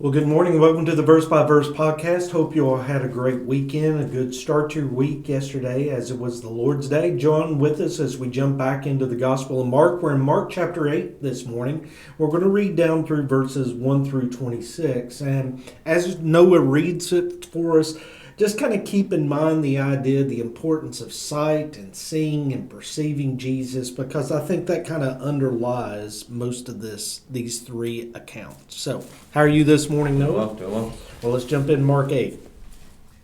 Well, good morning. Welcome to the Verse by Verse podcast. Hope you all had a great weekend, a good start to your week yesterday as it was the Lord's Day. Join with us as we jump back into the Gospel of Mark. We're in Mark chapter 8 this morning. We're going to read down through verses 1 through 26. And as Noah reads it for us, just kind of keep in mind the idea, the importance of sight and seeing and perceiving Jesus, because I think that kind of underlies most of these three accounts. So, how are you this morning, Noah? Well. Well, let's jump in Mark 8.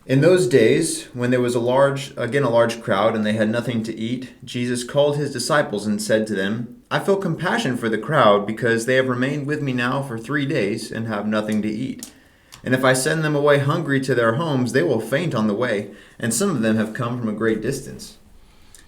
In those days, when there was a large crowd, and they had nothing to eat, Jesus called his disciples and said to them, I feel compassion for the crowd, because they have remained with me now for 3 days and have nothing to eat. And if I send them away hungry to their homes, they will faint on the way, and some of them have come from a great distance.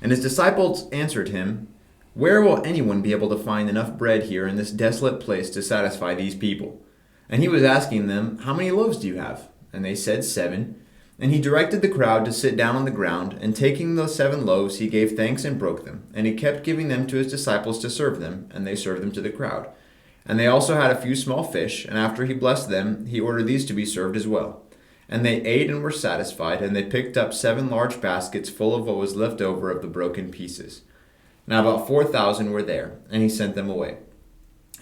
And his disciples answered him, Where will anyone be able to find enough bread here in this desolate place to satisfy these people? And he was asking them, How many loaves do you have? And they said, 7. And he directed the crowd to sit down on the ground, and taking those 7 loaves, he gave thanks and broke them. And he kept giving them to his disciples to serve them, and they served them to the crowd. And they also had a few small fish, and after he blessed them, he ordered these to be served as well. And they ate and were satisfied, and they picked up 7 large baskets full of what was left over of the broken pieces. Now about 4,000 were there, and he sent them away.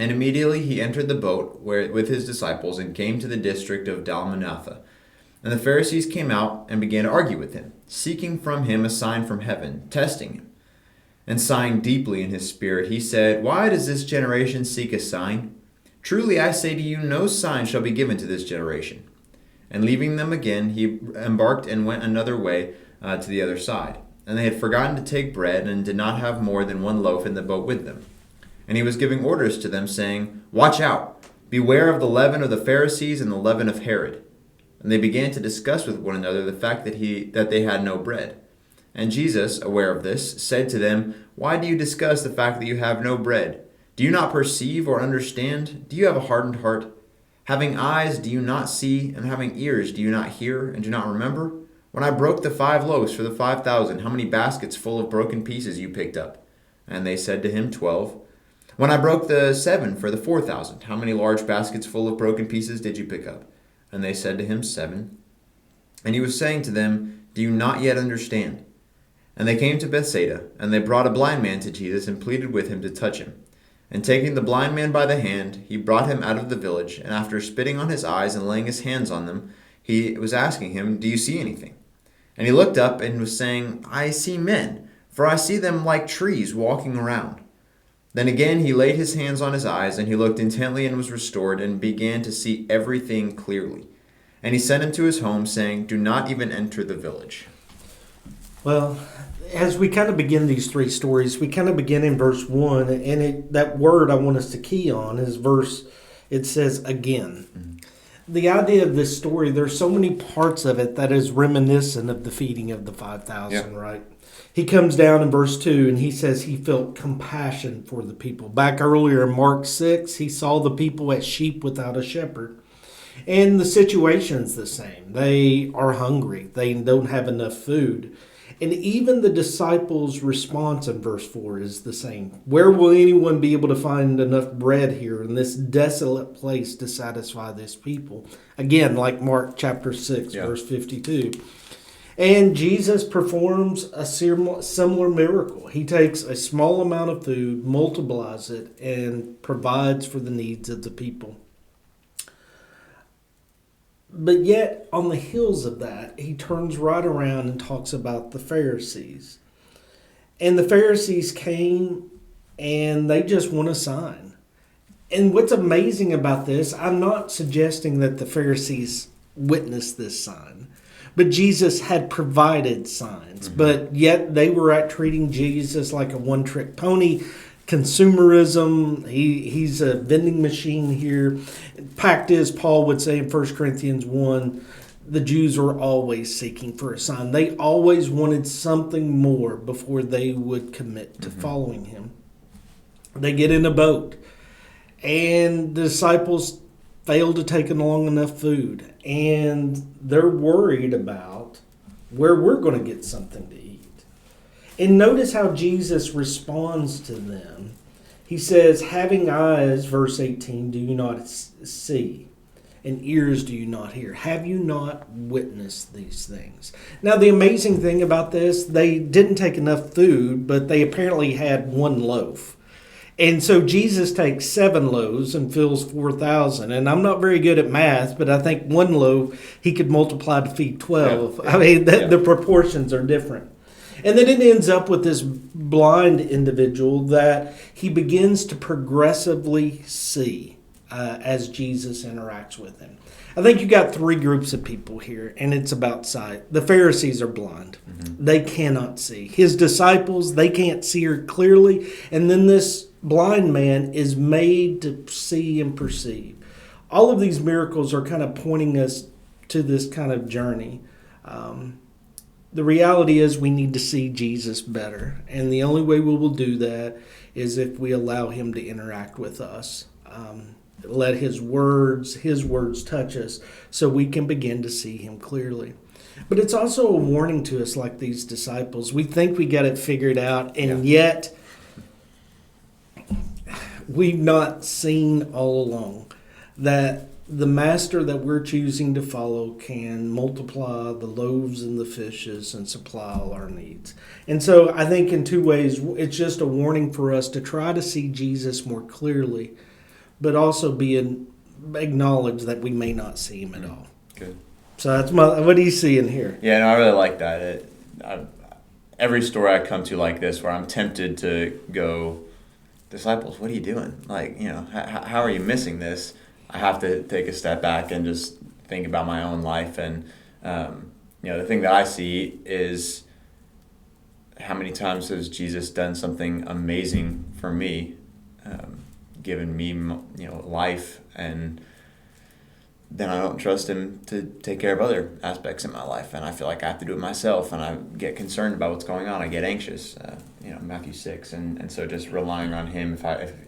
And immediately he entered the boat with his disciples, and came to the district of Dalmanutha. And the Pharisees came out and began to argue with him, seeking from him a sign from heaven, testing him. And sighing deeply in his spirit, he said, Why does this generation seek a sign? Truly I say to you, no sign shall be given to this generation. And leaving them again, he embarked and went another way to the other side. And they had forgotten to take bread, and did not have more than 1 loaf in the boat with them. And he was giving orders to them, saying, Watch out! Beware of the leaven of the Pharisees and the leaven of Herod. And they began to discuss with one another the fact that they had no bread. And Jesus, aware of this, said to them, Why do you discuss the fact that you have no bread? Do you not perceive or understand? Do you have a hardened heart? Having eyes, do you not see? And having ears, do you not hear and do not remember? When I broke the 5 loaves for the 5,000, how many baskets full of broken pieces you picked up? And they said to him, 12. When I broke the 7 for the 4,000, how many large baskets full of broken pieces did you pick up? And they said to him, 7. And he was saying to them, Do you not yet understand? And they came to Bethsaida, and they brought a blind man to Jesus, and pleaded with him to touch him. And taking the blind man by the hand, he brought him out of the village, and after spitting on his eyes and laying his hands on them, he was asking him, Do you see anything? And he looked up and was saying, I see men, for I see them like trees walking around. Then again he laid his hands on his eyes, and he looked intently and was restored, and began to see everything clearly. And he sent him to his home, saying, Do not even enter the village. Well, as we kind of begin these three stories, we kind of begin in verse 1, and that word I want us to key on is it says again. Mm-hmm. The idea of this story, there's so many parts of it that is reminiscent of the feeding of the 5,000, yeah. Right? He comes down in verse 2 and he says he felt compassion for the people. Back earlier in Mark 6, he saw the people as sheep without a shepherd. And the situation's the same. They are hungry. They don't have enough food. And even the disciples' response in verse 4 is the same. Where will anyone be able to find enough bread here in this desolate place to satisfy this people? Again, like Mark chapter 6, verse 52. And Jesus performs a similar miracle. He takes a small amount of food, multiplies it, and provides for the needs of the people. But yet, on the heels of that, he turns right around and talks about the Pharisees. And the Pharisees came and they just want a sign. And what's amazing about this, I'm not suggesting that the Pharisees witnessed this sign, but Jesus had provided signs. Mm-hmm. But yet they were treating Jesus like a one-trick pony. Consumerism, he's a vending machine here. Fact is, Paul would say in 1 Corinthians 1, the Jews were always seeking for a sign. They always wanted something more before they would commit to following him. They get in a boat, and the disciples fail to take along enough food, and they're worried about where we're going to get something to eat. And notice how Jesus responds to them. He says, having eyes, verse 18, do you not see? and ears do you not hear? Have you not witnessed these things? Now, the amazing thing about this, they didn't take enough food, but they apparently had one loaf. And so Jesus takes 7 loaves and fills 4,000. And I'm not very good at math, but I think one loaf he could multiply to feed 12. Yeah. I mean, the proportions are different. And then it ends up with this blind individual that he begins to progressively see as Jesus interacts with him. I think you got 3 groups of people here, and it's about sight. The Pharisees are blind. Mm-hmm. They cannot see. His disciples, they can't see her clearly. And then this blind man is made to see and perceive. All of these miracles are kind of pointing us to this kind of journey. The reality is we need to see Jesus better. And the only way we will do that is if we allow him to interact with us. Let his words touch us so we can begin to see him clearly. But it's also a warning to us, like these disciples. We think we got it figured out, and yet we've not seen all along that the master that we're choosing to follow can multiply the loaves and the fishes and supply all our needs. And so I think in 2 ways, it's just a warning for us to try to see Jesus more clearly, but also acknowledge that we may not see him at all. Good. So that's what do you see in here? Yeah, no, I really like that. Every story I come to like this, where I'm tempted to go, disciples, what are you doing? Like, how are you missing this? I have to take a step back and just think about my own life. And, the thing that I see is how many times has Jesus done something amazing for me, given me, life, and then I don't trust him to take care of other aspects in my life. And I feel like I have to do it myself, and I get concerned about what's going on. I get anxious, Matthew 6. And so just relying on him,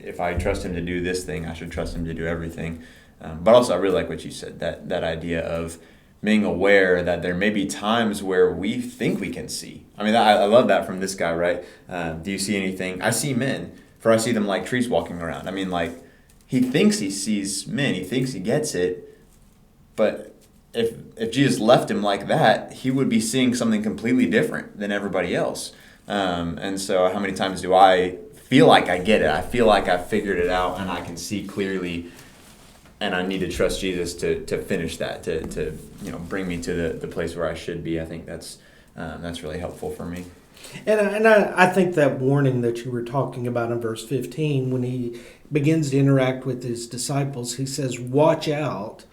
if I trust him to do this thing, I should trust him to do everything. But also I really like what you said, that idea of being aware that there may be times where we think we can see. I mean, I love that from this guy, right? Do you see anything? I see men, for I see them like trees walking around. I mean, like, he thinks he sees men. He thinks he gets it. But if Jesus left him like that, he would be seeing something completely different than everybody else. And so how many times do I feel like I get it? I feel like I've figured it out and I can see clearly, and I need to trust Jesus to finish that, to bring me to the place where I should be. I think that's really helpful for me. And I think that warning that you were talking about in verse 15, when he begins to interact with his disciples, he says, watch out,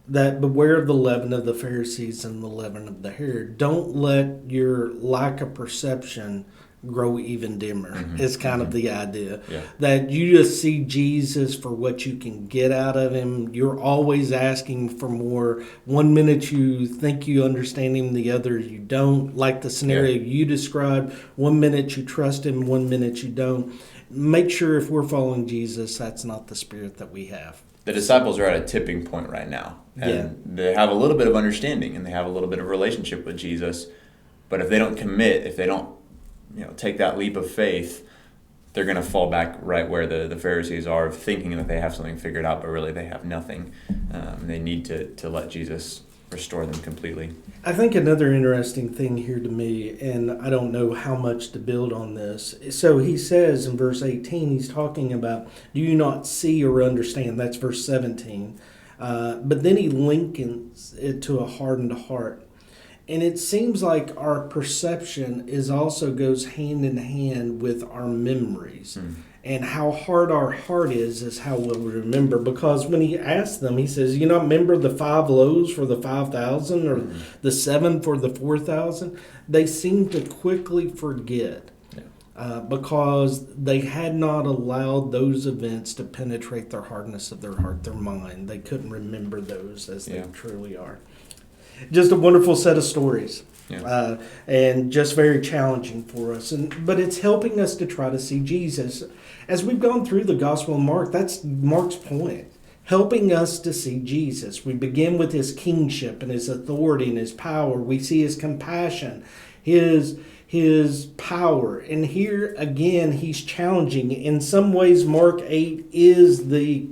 that beware of the leaven of the Pharisees and the leaven of the Herod. Don't let your lack of perception grow even dimmer. Mm-hmm. Is kind of the idea. Yeah. That you just see Jesus for what you can get out of him. You're always asking for more. 1 minute you think you understand him, the other you don't. Like the scenario you described, 1 minute you trust him, 1 minute you don't. Make sure if we're following Jesus, that's not the spirit that we have. The disciples are at a tipping point right now. And they have a little bit of understanding and they have a little bit of relationship with Jesus. But if they don't commit, if they don't take that leap of faith, they're going to fall back right where the Pharisees are, thinking that they have something figured out, but really they have nothing. They need to let Jesus restore them completely. I think another interesting thing here to me, and I don't know how much to build on this. So he says in verse 18, he's talking about, do you not see or understand? That's verse 17. But then he links it to a hardened heart. And it seems like our perception also goes hand in hand with our memories. And how hard our heart is how we'll remember. Because when he asks them, he says, you not remember the 5 loaves for the 5,000 or the 7 for the 4,000? They seem to quickly forget because they had not allowed those events to penetrate their hardness of their heart, their mind. They couldn't remember those as they truly are. Just a wonderful set of stories, and just very challenging for us. But it's helping us to try to see Jesus. As we've gone through the Gospel of Mark, that's Mark's point, helping us to see Jesus. We begin with his kingship and his authority and his power. We see his compassion, his power. And here, again, he's challenging. In some ways, Mark 8 is the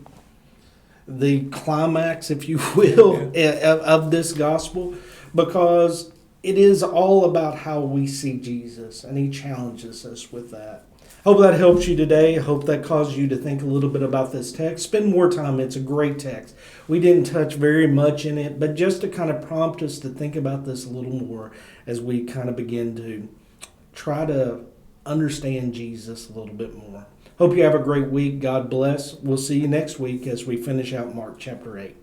the climax, if you will, of this gospel, because it is all about how we see Jesus, and he challenges us with that. Hope that helps you today. Hope that caused you to think a little bit about this text. Spend more time. It's a great text. We didn't touch very much in it, but just to kind of prompt us to think about this a little more as we kind of begin to try to understand Jesus a little bit more. Hope you have a great week. God bless. We'll see you next week as we finish out Mark chapter 8.